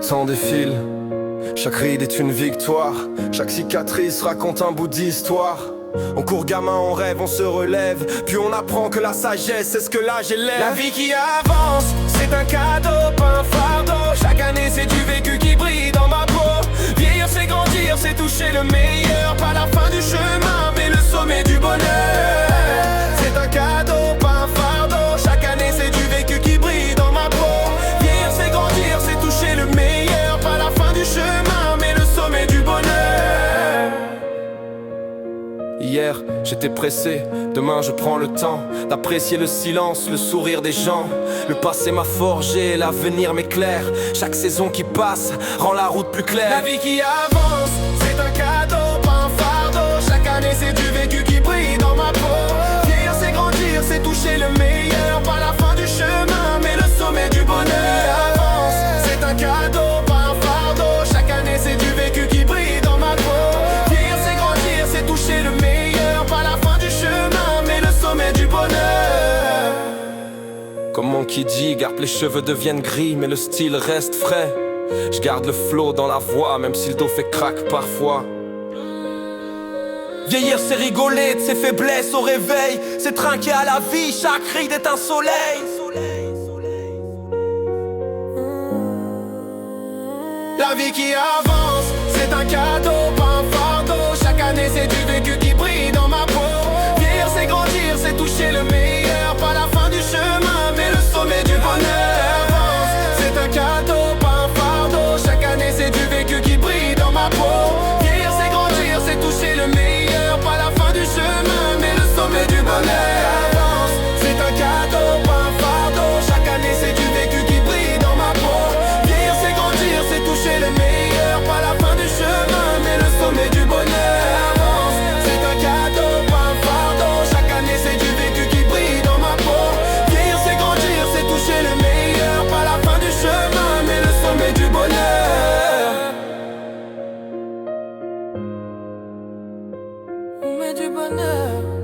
temps défile, chaque ride est une victoire, chaque cicatrice raconte un bout d'histoire. On court gamin, on rêve, on se relève, puis on apprend que la sagesse c'est ce que l'âge élève. La vie qui avance, c'est un cadeau, pas un fardeau. Chaque année c'est du vécu qui brille dans ma peau. Vieillir c'est grandir, c'est toucher le meilleur. Pas la fin du chemin, mais le sommet du bonheur. C'est un cadeau, pas un fardeau. Chaque année c'est du vécu qui brille dans ma peau. Vieillir c'est grandir, c'est toucher le meilleur. Pas la fin du chemin, mais le sommet du bonheur. Hier, j'étais pressé, demain je prends le temps d'apprécier le silence, le sourire des gens. Le passé m'a forgé, l'avenir m'éclaire. Chaque saison qui passe rend la route plus claire. La vie qui avance, c'est un cadeau, pas un fardeau. Chaque année c'est du vécu qui brille dans ma peau. Vieillir c'est grandir, c'est toucher le meilleur. Pas la fin du chemin, mais le sommet du bonheur. Avance, c'est un cadeau, pas un fardeau. Chaque année c'est du vécu qui brille dans ma peau. Vieillir c'est grandir, c'est toucher le meilleur. Comme mon qui dit, garde les cheveux deviennent gris, mais le style reste frais. Je garde le flow dans la voix, même si le dos fait crack parfois. Vieillir c'est rigoler de ses faiblesses au réveil. C'est trinquer à la vie, chaque ride est un soleil. La vie qui avance, c'est un cadeau, pas un fardeau. Chaque année c'est du vécu qui brille dans ma peau. Vieillir c'est grandir, c'est toucher le meilleur. Pas la fin du chemin, mais le sommet du bonheur. Avance, c'est un cadeau, pas un fardeau. Chaque année c'est du vécu qui brille dans ma peau. Vieillir c'est grandir, c'est toucher le meilleur. Pas la fin du chemin, mais le sommet du bonheur. Avance, c'est un cadeau, pas un fardeau. Chaque année c'est du vécu qui brille dans ma peau. Vieillir c'est grandir, c'est toucher le meilleur. Pas la fin du chemin, mais le sommet du bonheur. Avance, c'est un cadeau, pas un fardeau. Chaque année c'est du vécu qui brille dans ma peau. Vieillir c'est grandir, c'est toucher le meilleur. Pas la fin du chemin, mais le sommet du bonheur. Mais du bonheur.